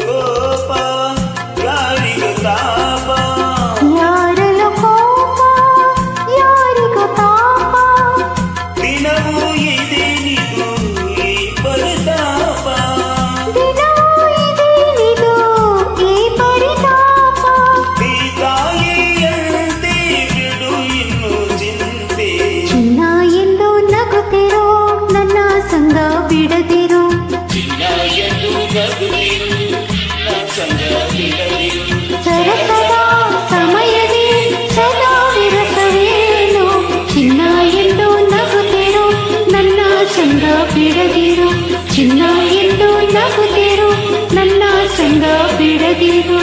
ಕೋಪ ಯಾರಿಗ ತಾಪ ಯಾರಲು ಕೋಪ ಯಾರಿಗ ತಾಪ ದಿನವೂ ಇದೇನಿದು ಈ ಪರಿತಾಪ ದಿನವೂ ಇದೇನಿದು ಈ ಪರಿತಾಪ ಈ ತಾಯಿಯಂತೆ ಬಿಡು ಇನ್ನು ಚಿಂತೆ ಚಿನ್ನ ಎಂದು ನಗುತ್ತಿರೋ ನನ್ನ ಸಂಗ ಬಿಡದಿರೋ ಚಿನ್ನ ಎಂದು ನಗುತ್ತಿರು ನನ್ನ ಸಂಗ ಬಿಡದಿರು ಸರಸದ ಸಮಯದಿ ಸದಾ ವಿರಸವೇನು ಚಿನ್ನ ಎಂದು ನಗುತ್ತಿರೋ ನನ್ನ ಸಂಗ ಬಿಡದಿರೋ ಚಿನ್ನ ಎಂದು ನಗುತ್ತಿರೋ ನನ್ನ ಸಂಗ ಬಿಡದಿರೋ